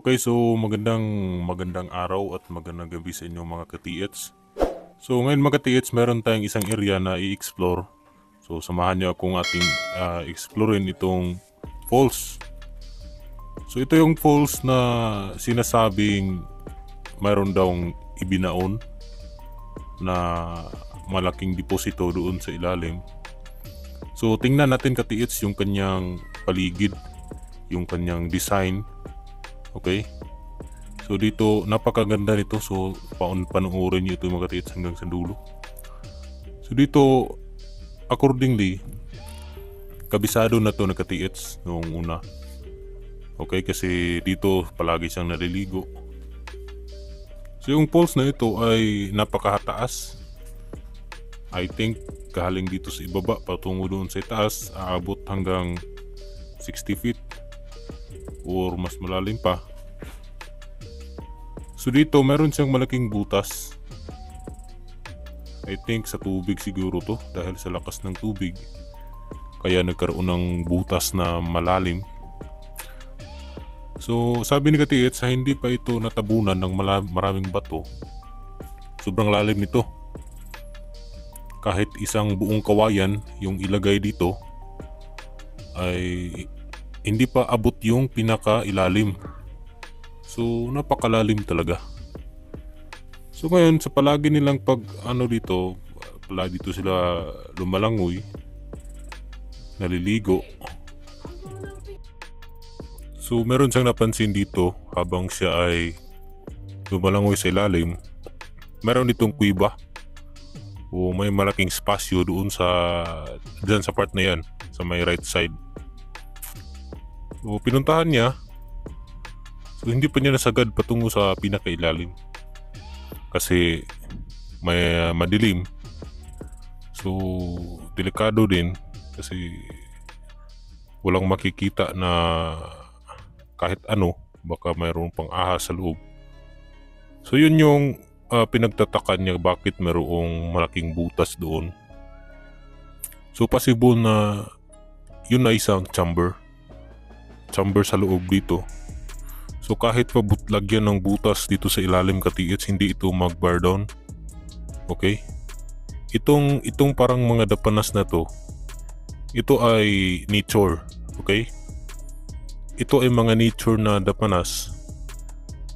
Okay, so magandang araw at magandang gabi sa inyo mga ka-TH. So ngayon mga ka-TH, meron tayong isang area na i-explore. So samahan niyo akong ating explorein itong falls. So ito yung falls na sinasabing mayroon daw ibinaon na malaking deposito doon sa ilalim. So tingnan natin ka-TH yung kanyang paligid, yung kanyang design. Okay? So dito, napakaganda nito. So panuorin nyo ito mga ka-TH hanggang sa dulo. So dito, accordingly, kabisado na to na ka-TH noong una. Okay? Kasi dito palagi siyang naliligo. So yung falls na ito ay napakataas. I think galing dito sa ibaba patungo doon sa itaas, aabot hanggang 60 feet or mas malalim pa. So dito meron siyang malaking butas. I think sa tubig siguro to, dahil sa lakas ng tubig kaya nagkaroon ng butas na malalim. So sabi ni ka-TH, sa hindi pa ito natabunan ng maraming bato, sobrang lalim nito. Kahit isang buong kawayan yung ilagay dito ay hindi pa abot yung pinaka-ilalim. So napakalalim talaga. So ngayon sa palagi nilang dito sila lumalangoy, naliligo. So meron siyang napansin dito habang siya ay lumalangoy sa ilalim. Meron ditong kuiba o may malaking spasyo doon dyan sa part na yan, sa may right side. So pinuntahan niya. So hindi pa niya nasagad patungo sa pinakailalim kasi may madilim. So delikado din kasi walang makikita na kahit ano, baka mayroon pang ahas sa loob. So yun yung pinagtatakan niya bakit mayroong malaking butas doon. So possible na yun na isang chamber sa loob dito. So kahit lagyan ng butas dito sa ilalim ka-TH, hindi ito mag-bar down. Okay? Itong parang mga dapanas na to, ito ay nature. Okay? Ito ay mga nature na dapanas.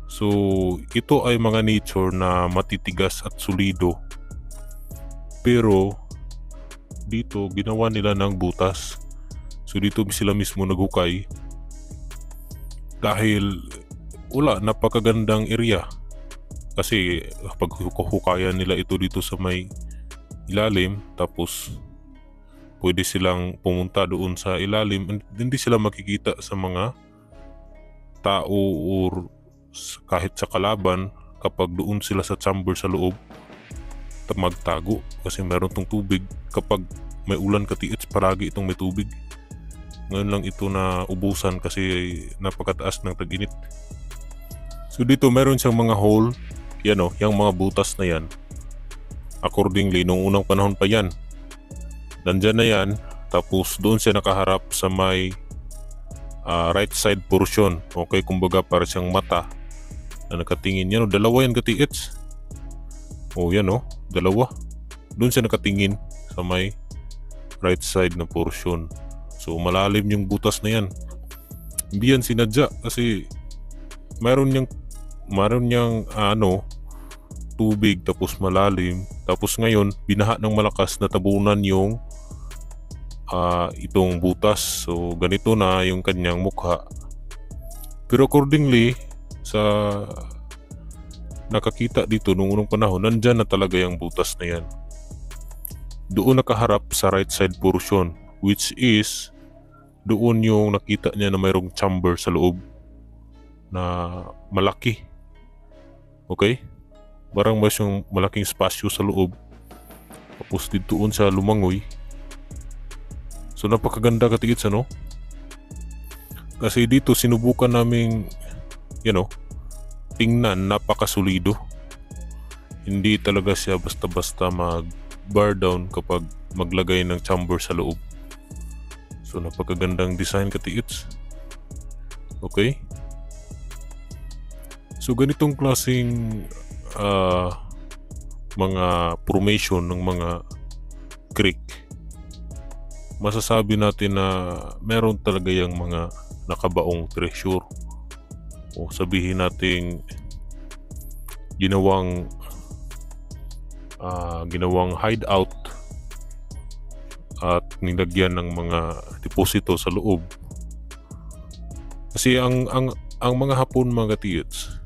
So ito ay mga nature na matitigas at solido. Pero dito ginawa nila ng butas. So dito sila mismo naghukay. Dahil napakagandang area. Kasi pag hukayan nila ito dito sa may ilalim, tapos pwede silang pumunta doon sa ilalim, hindi sila makikita sa mga tao or kahit sa kalaban kapag doon sila sa chamber sa loob magtago, kasi meron tong tubig. Kapag may ulan ka-TH, palagi itong may tubig. Ngayon lang ito na ubusan kasi napakataas ng tag-init. So dito meron siyang mga hole, yung mga butas na yan. Accordingly, nung unang panahon pa yan, nandyan na yan. Tapos doon siya nakaharap sa may right side portion. Okay, kumbaga para siyang mata na nakatingin. Dalawa yan ka-TH. Dalawa. Doon siya nakatingin sa may right side na portion. So malalim yung butas na yan. Hindi yan sinadya kasi mayroon niyang tubig tapos malalim. Tapos ngayon binaha ng malakas na tabunan yung itong butas. So ganito na yung kanyang mukha. Pero accordingly sa nakakita dito nung unang panahon, nandyan na talaga yung butas na yan. Doon nakaharap sa right side portion, which is doon yung nakita niya na mayroong chamber sa loob na malaki. Okay? Parang mas yung malaking spasyo sa loob. Tapos doon sa lumangoy. So napakaganda ka-TH, Kasi dito sinubukan naming tingnan, napakasulido. Hindi talaga siya basta-basta mag-bar down kapag maglagay ng chamber sa loob. So napakagandang design ka-TH. Okay? So ganitong klaseng mga formation ng mga creek, masasabi natin na meron talaga yung mga nakabaong treasure, o sabihin nating ginawang hideout at nilagyan ng mga deposito sa loob. Kasi ang mga Hapon, mga ka-TH,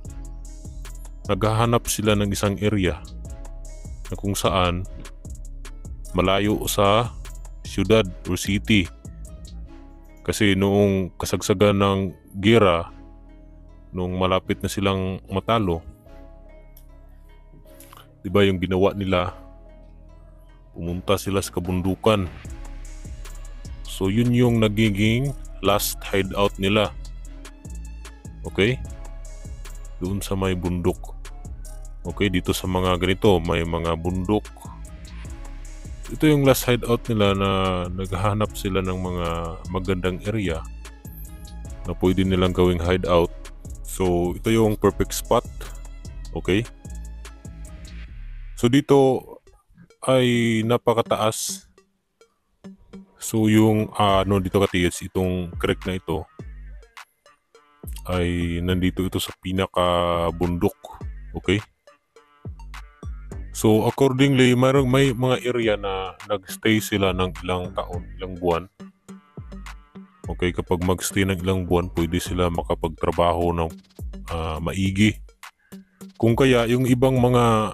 naghahanap sila ng isang area na kung saan malayo sa syudad or city. Kasi noong kasagsagan ng gera, noong malapit na silang matalo, diba yung ginawa nila, pumunta sila sa kabundukan. So yun yung nagiging last hideout nila. Okay? Doon sa may bundok. Okay, dito sa mga ganito, may mga bundok. Ito yung last hideout nila na naghahanap sila ng mga magandang area na pwede nilang gawing hideout. So ito yung perfect spot. Okay? So dito ay napakataas. So yung dito ka-TH, itong creek na ito ay nandito ito sa pinaka bundok. Okay? So accordingly, may mga area na nagstay sila ng ilang taon, ilang buwan. Okay, kapag magstay ng ilang buwan, pwede sila makapagtrabaho ng maigi. Kung kaya yung ibang mga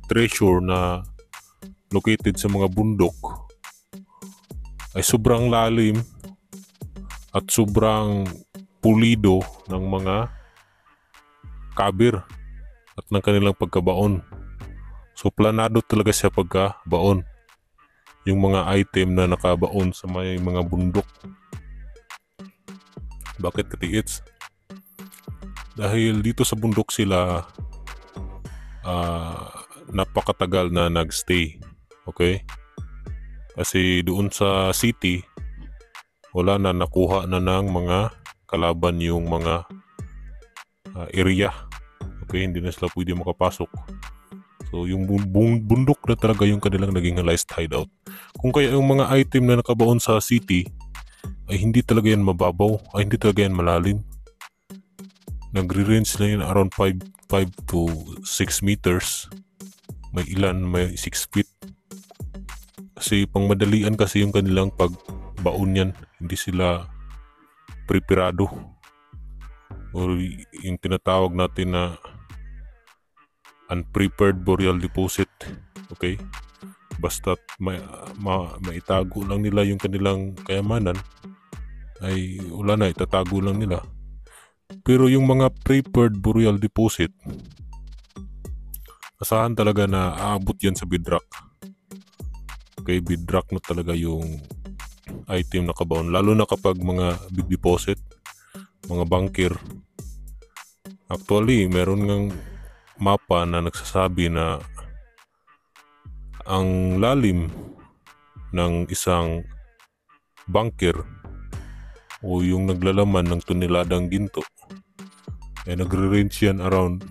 treasure na located sa mga bundok ay sobrang lalim at sobrang pulido ng mga kabir at ng kanilang pagkabaon. So planado talaga siya pagkabaon, yung mga item na nakabaon sa may mga bundok. Bakit, ka-TH? Dahil dito sa bundok sila napakatagal na nagstay. Okay? Kasi doon sa city, wala na, nakuha na ng mga kalaban yung mga area. Okay, hindi na sila pwede makapasok. So yung bundok na talaga yung kanilang naging last hideout. Kung kaya yung mga item na nakabaon sa city ay hindi talaga yan mababaw, ay hindi talaga yan malalim. Nagre-range na yun around 5 to 6 meters. May ilan, may 6 feet. Kasi pangmadalian kasi yung kanilang pagbaon yan. Hindi sila preparado. O yung tinatawag natin na unprepared burial deposit. Okay? Basta maitago lang nila yung kanilang kayamanan, ay wala na, itatago lang nila. Pero yung mga prepared burial deposit, asahan talaga na aabot yan sa bedrock. Okay, bedrock na talaga yung item na kabaon. Lalo na kapag mga big deposit, mga bunker. Actually, meron ngang mapa na nagsasabi na ang lalim ng isang bunker o yung naglalaman ng toneladang ginto ay nagre-range yan around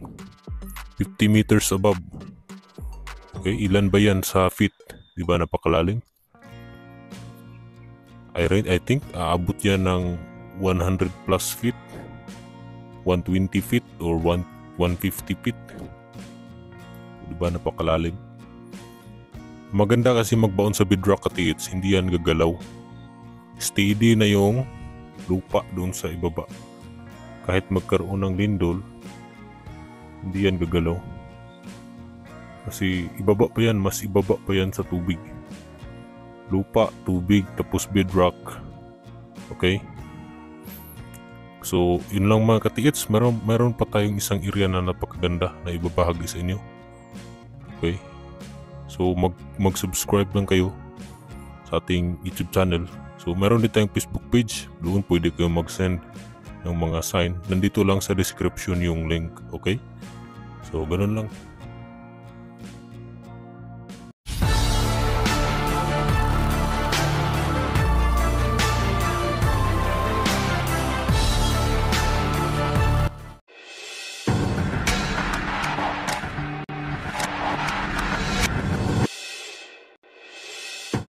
50 meters above. Okay, ilan ba yan sa feet? Diba napakalalim? I think aabot yan ng 100 plus feet, 120 feet or 150 feet. Diba napakalalim? Maganda kasi magbaon sa bedrock, ka-TH, hindi yan gagalaw. Steady na yung lupa doon sa ibaba. Kahit magkaroon ng lindol, hindi yan gagalaw. Kasi ibaba pa yan, mas ibaba pa yan sa tubig. Lupa, tubig, tapos bedrock. Okay? So, yun lang mga ka-TH. Meron pa tayong isang area na napakaganda na ibabahagi sa inyo. Okay? So, mag-subscribe lang kayo sa ating YouTube channel. So, meron din tayong Facebook page. Doon pwede kayo mag-send ng mga sign. Nandito lang sa description yung link. Okay? So, ganun lang.